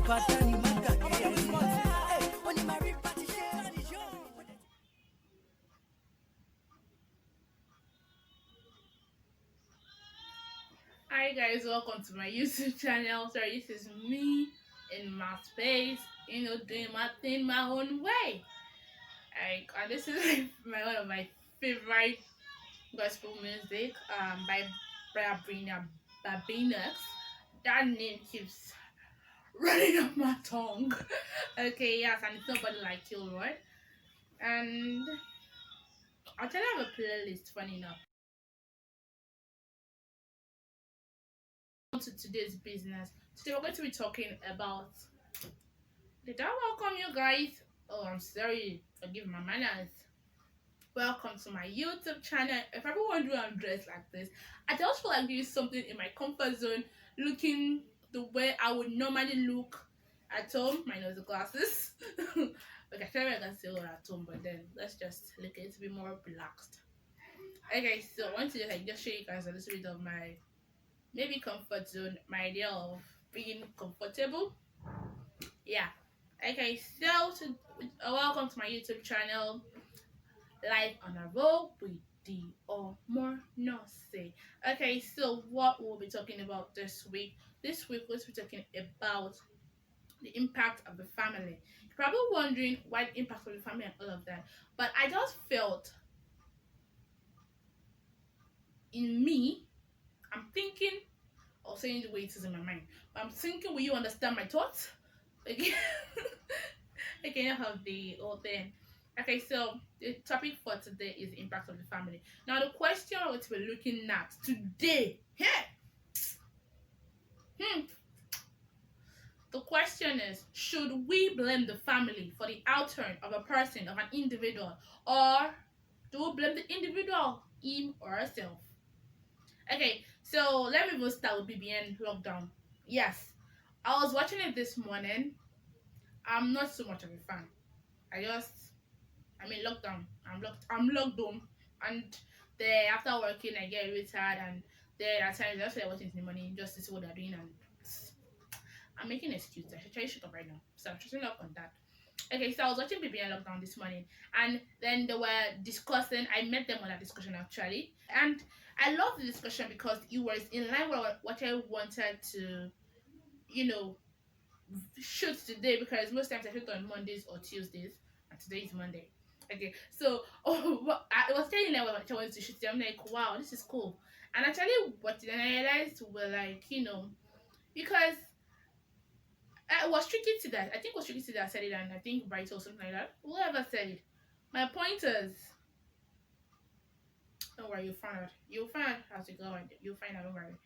Hi guys, welcome to my YouTube channel. Sorry, this is me in my space, doing my thing my own way. And this is one of my favorite gospel music by Babinux. That name keeps running off my tongue. Okay, yes, and it's nobody like you, right? And I'll tell you, have a playlist, funny enough. To today's business. Today we're going to be talking about. Did I welcome you guys? Oh, I'm sorry. Forgive my manners. Welcome to my YouTube channel. If everyone knew I'm dressed like this, I just feel like doing something in my comfort zone, looking the way I would normally look at home, minus the glasses. Okay, I can say at home, but then let's just look at it to be more relaxed. Okay, so I want to just show you guys a little bit of my maybe comfort zone, my idea of being comfortable. Yeah. Okay, so welcome to my YouTube channel, Live on a Roll with the Say. Okay, so what we'll be talking about this week? This week we'll be talking about the impact of the family. You're probably wondering why the impact of the family and all of that, but I just felt in me, I'm thinking or saying the way it is in my mind, but I'm thinking, will you understand my thoughts? Okay. Okay, I have the whole thing. Okay, so the topic for today is the impact of the family. Now, the question we're going to be looking at today, hmm, the question is: should we blame the family for the outturn of a person, of an individual, or do we blame the individual, him or herself? Okay, so let me just start with BBN lockdown. Yes, I was watching it this morning. I'm not so much of a fan. I'm in lockdown. I'm locked home, and then after working, I get really tired, and then at times I just like watching the money just to see what they're doing, and I'm making an excuse. I should try to shut up right now, so I'm shutting up on that. Okay, so I was watching BBN lockdown this morning, and then they were discussing. I met them on that discussion actually, and I love the discussion because it was in line with what I wanted to, you know, shoot today, because most times I shoot on Mondays or Tuesdays, and today is Monday. Okay, so I was telling them what I wanted to shoot. I'm like, wow, this is cool. And actually, what then I realized were like, because it was tricky to that. I think it was tricky to that said it, and I think Bright or something like that. Whoever said it. My point is, don't worry, you'll find out. You'll find out as you go, and you'll find out. Don't worry.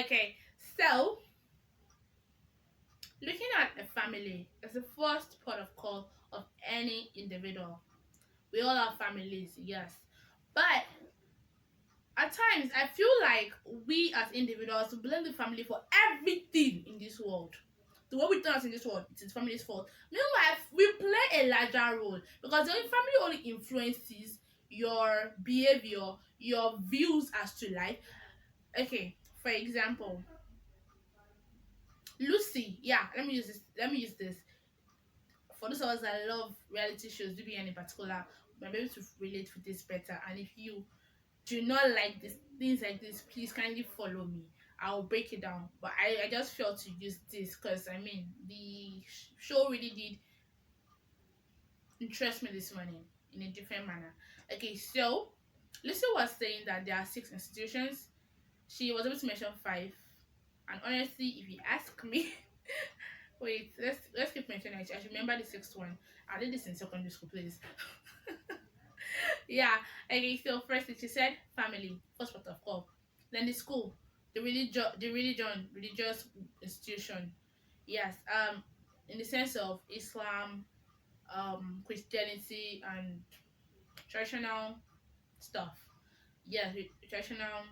Okay, so looking at a family is the first port of call of any individual. We all have families, yes. But at times, I feel like we as individuals blame the family for everything in this world. The way we turn us in this world, it is family's fault. Meanwhile, we play a larger role because the family only influences your behavior, your views as to life. Okay, for example, Lucy. Yeah, let me use this. Let me use this. For those of us that love reality shows, DBN in particular, we'll be able to relate with this better. And if you do not like this things like this, please kindly follow me. I'll break it down. But I just felt to use this because I mean the show really did interest me this morning in a different manner. Okay, so Lucy was saying that there are 6 institutions. She was able to mention 5. And honestly, if you ask me, wait, let's keep mentioning it. I should remember the 6th one. I did this in secondary school, please. Yeah. Okay, so first she said family, first part of call. Then the school, religious institution. Yes. In the sense of Islam, Christianity, and traditional stuff. Yes, traditional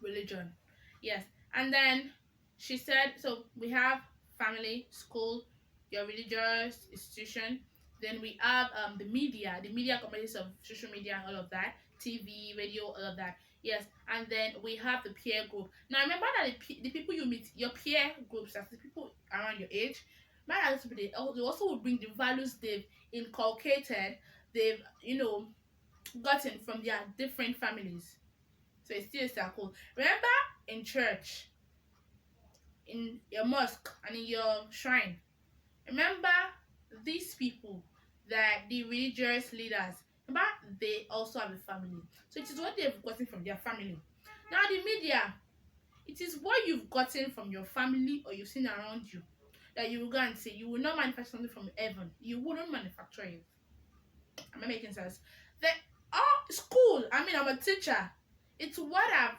religion. Yes. And then she said, so we have family, school, your religious institution. Then we have the media. The media comprises of social media and all of that, TV, radio, all of that. Yes, and then we have the peer group. Now remember that the people you meet, your peer groups, that's the people around your age. Remember that they also will bring the values they've inculcated, they've gotten from their different families. So it's still a circle. Remember in church, in your mosque, and in your shrine. Remember these people, that the religious leaders. Remember they also have a family. So it is what they've gotten from their family. Now the media, it is what you've gotten from your family or you've seen around you that you will go and say. You will not manufacture something from heaven. You wouldn't manufacture it. Am I making sense? The school, I mean, I'm a teacher. It's what I've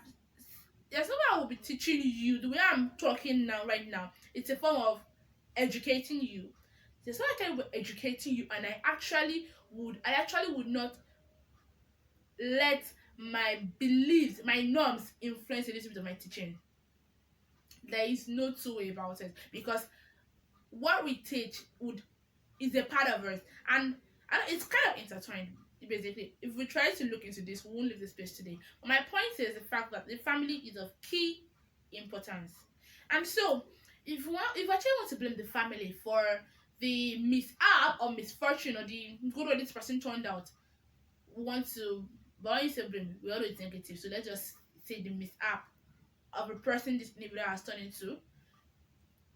there's no way I will be teaching you the way I'm talking now, right now. It's a form of educating you. There's no way I can be educating you, and I actually would not let my beliefs, my norms influence a little bit of my teaching. There is no two way about it, because what we teach would is a part of us, and it's kind of intertwined. Basically, if we try to look into this, we won't leave this place today. But my point is the fact that the family is of key importance. And so if I actually want to blame the family for the mishap or misfortune or the good way this person turned out, we want to but when you say blame, we always negative. So let's just say the mishap of a person this individual has turned into.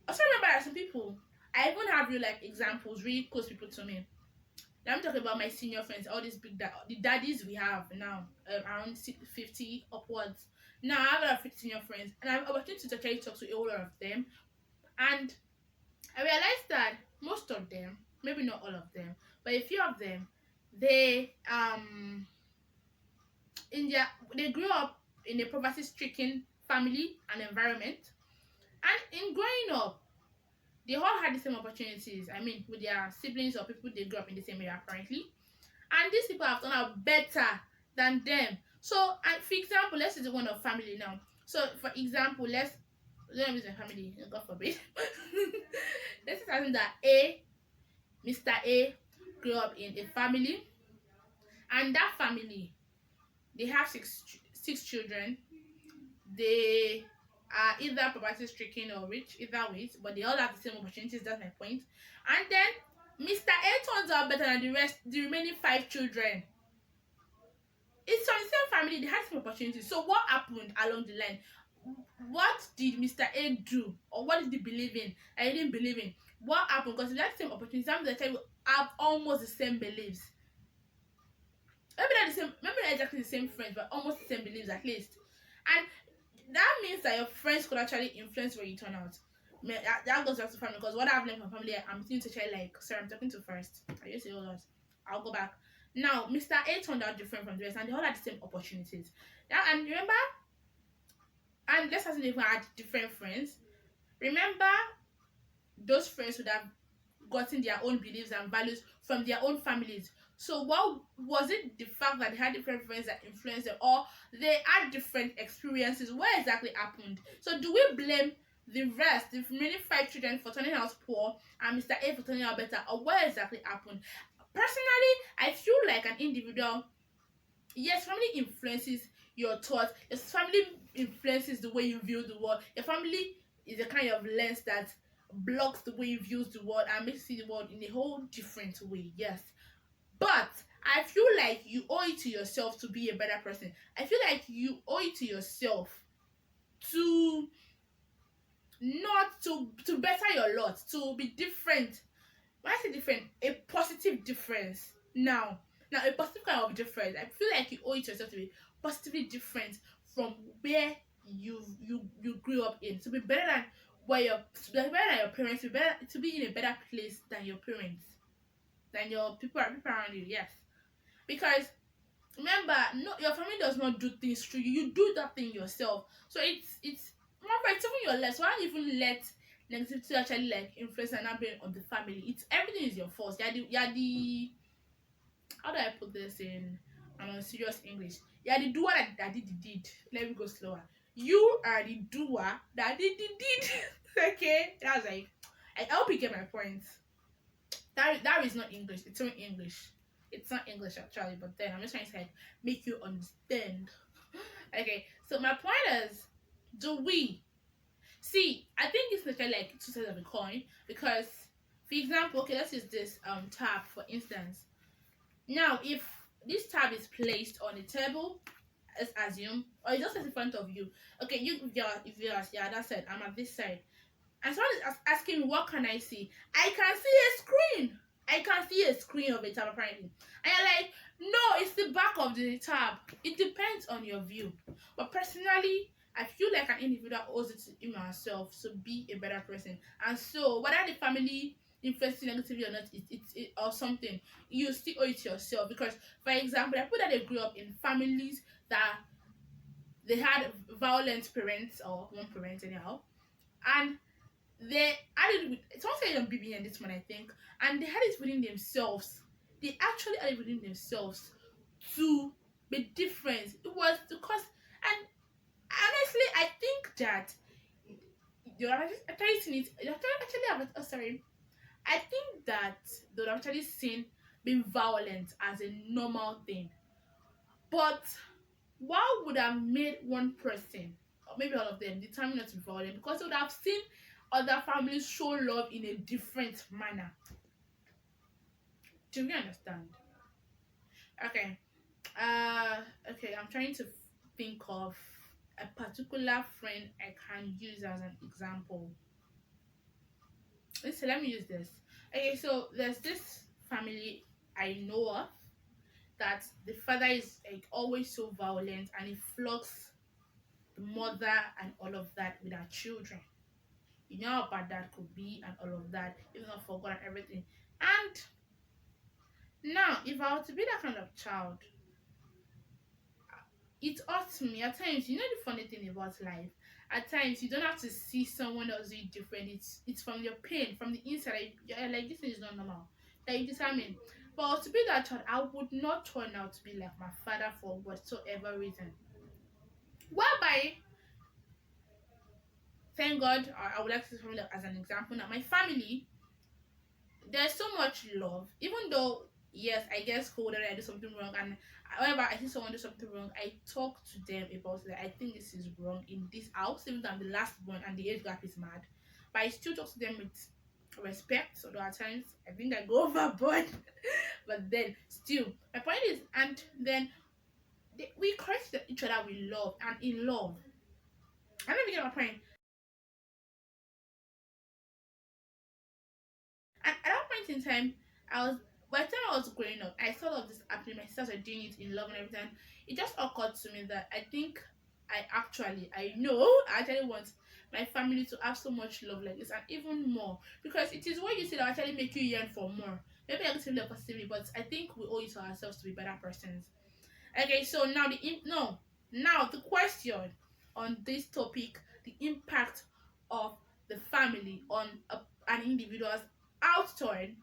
Also remember that some people, I even have real life examples, really close people to me. Now I'm talking about my senior friends, all these the daddies we have now, around 50 upwards. Now I have a lot of senior friends, and I've opportunity to actually talk to a lot of them, and I realized that most of them, maybe not all of them, but a few of them, they in their they grew up in a poverty-stricken family and environment, and in growing up, they all had the same opportunities. I mean, with their siblings or people they grew up in the same area apparently, and these people have turned out better than them. So, and for example, let's say the one of family now. So, for example, let me use a family. God forbid. Let's say that Mr. A, grew up in a family, and that family they have six children. They are either poverty stricken or rich, either ways, but they all have the same opportunities. That's my point. And then Mr. A turns out better than the remaining five children. It's from the same family, they had some opportunities. So what happened along the line? What did Mr. A do, or what did he believe in? I didn't believe in. What happened? Because they had the same opportunities. Some of the time have almost the same beliefs. Maybe not exactly the same friends, but almost the same beliefs at least. And that means that your friends could actually influence where you turn out. That goes back to family, because what I've learned from family, I'm thinking to try like, sorry, I'm talking to first. I used to say all that. I'll go back. Now, Mr. A turned out different from the rest, and they all had the same opportunities. Now, and remember, and let's assume they've had different friends. Remember, those friends would have gotten their own beliefs and values from their own families. So what was it, the fact that they had different friends that influenced them, or they had different experiences? What exactly happened? So do we blame the rest, the remaining five children, for turning out poor and Mr. A for turning out better, or what exactly happened? Personally, I feel like an individual, yes, family influences your thoughts, your family influences the way you view the world. Your family is a kind of lens that blocks the way you view the world and makes you see the world in a whole different way, yes. But I feel like you owe it to yourself to be a better person. I feel like you owe it to yourself to not to better your lot, to be different. When I say different, a positive difference. Now a positive kind of difference. I feel like you owe it to yourself to be positively different from where you grew up in. To be better than to be better than your parents, to be in a better place than your parents, than your people around you. Yes, because remember, no, your family does not do things through you. You do that thing yourself. So it's more right, even your less. Why even let negativity actually like influence and not being on the family? It's everything is your fault. You're the how do I put this in on serious English? You're the doer that did the deed. Let me go slower. You are the doer that did the deed. Okay, that's like I hope you get my point. That is not English. It's not English. It's not English actually, but then I'm just trying to like make you understand. Okay, so my point is, do we see? I think it's literally like two sides of a coin because, for example, okay, let's use this tab for instance. Now, if this tab is placed on the table, let's assume, or it's just in front of you. Okay, if you're yeah, that's it. I'm at this side and someone is asking me what can I see, I can see a screen. I can see a screen of a tab apparently, and you're like, no, it's the back of the tab. It depends on your view, but personally I feel like an individual owes it to him or herself to be a better person. And so whether the family influences you negatively or not, or something, you still owe it to yourself. Because for example, I put that they grew up in families that they had violent parents or one parent anyhow, and they added with someone said on BBN this one I think, and they had it within themselves. They actually had it within themselves to be different. It was because, and honestly, I think that they would have actually seen it. They actually have, oh, sorry. I think that they would have actually seen being violent as a normal thing. But what would have made one person, or maybe all of them, determined not to be violent? Because they would have seen other families show love in a different manner. Do you understand? Okay. Okay, I'm trying to think of a particular friend I can use as an example. Let me use this. Okay, so there's this family I know of that the father is like always so violent and he flogs the mother and all of that with her children. You know how bad that could be and all of that, even not forgot and everything. And now, if I were to be that kind of child, it hurts me at times. You know the funny thing about life, at times you don't have to see someone else do it different. It's from your pain, from the inside. You're like, this thing is not normal, that you determine. But to be that child, I would not turn out to be like my father for whatsoever reason. Whereby, thank God, I would like to use as an example now. My family, there's so much love, even though yes, I get scolded, I do something wrong, and however I see someone do something wrong, I talk to them about it. I think this is wrong in this house, even though I'm the last born and the age gap is mad, but I still talk to them with respect. Although at times I think I go overboard, but then still my point is, and then we correct each other with love and in love. I don't even get my point. And at that point in time, I was by the time I was growing up, I thought of this happening. My sisters were doing it in love and everything. It just occurred to me that I think I know I actually want my family to have so much love like this and even more, because it is what you say that actually make you yearn for more. Maybe negatively or positively, but I think we owe it to ourselves to be better persons. Okay, so now no, now the question on this topic, the impact of the family on an individual's outturn.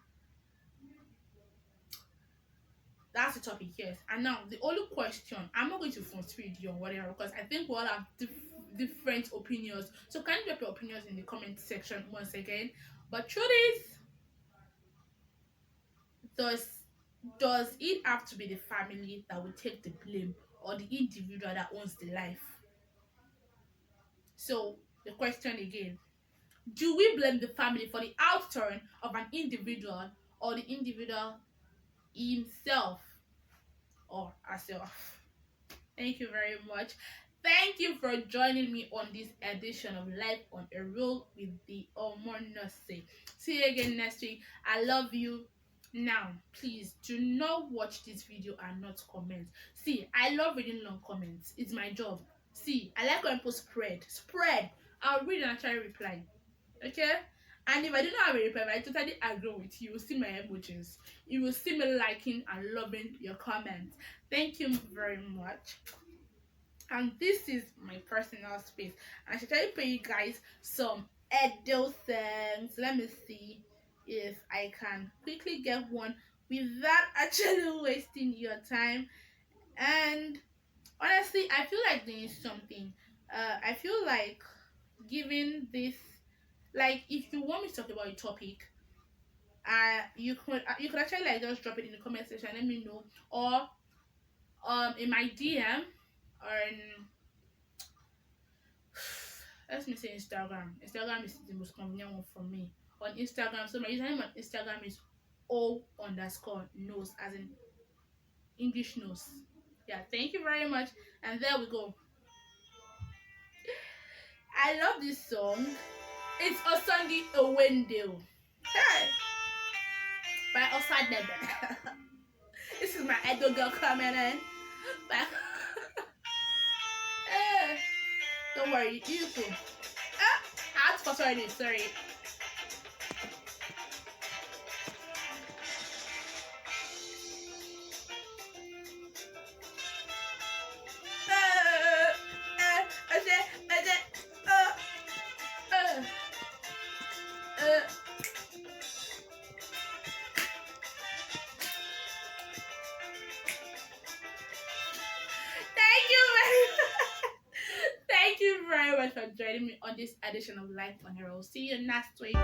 That's the topic, yes. And now the only question, I'm not going to force feed you or whatever, because I think we all have different opinions. So can you drop your opinions in the comment section once again? But truth is, does does it have to be the family that will take the blame, or the individual that owns the life? So the question again, do we blame the family for the outturn of an individual, or the individual himself or herself? Thank you very much. Thank you for joining me on this edition of Life on a Roll with the Omonose. See you again next week. I love you. Now, please do not watch this video and not comment. See, I love reading long comments. It's my job. See, I like when people spread. I'll read and actually reply. Okay? And if I do not have a reply, I totally agree with you. You will see my emojis. You will see me liking and loving your comments. Thank you very much. And this is my personal space. I should try to pay you guys some Eddy things. Let me see if I can quickly get one without actually wasting your time. And honestly, I feel like doing something. I feel like giving this, like, if you want me to talk about a topic, you could actually like just drop it in the comment section. Let me know, or in my DM, on, let me say Instagram. Instagram is the most convenient one for me. On Instagram, so my username on Instagram is o_nose, as in English nose. Yeah, thank you very much. And there we go. I love this song. It's Osangi Owendale. Hey, by Osadebe. This is my idol girl coming in. But eh, don't worry, you too. I asked for sorry. I said, uh, uh. Thank you very much. Thank you very much for joining me on this edition of Life on Hero. See you next week.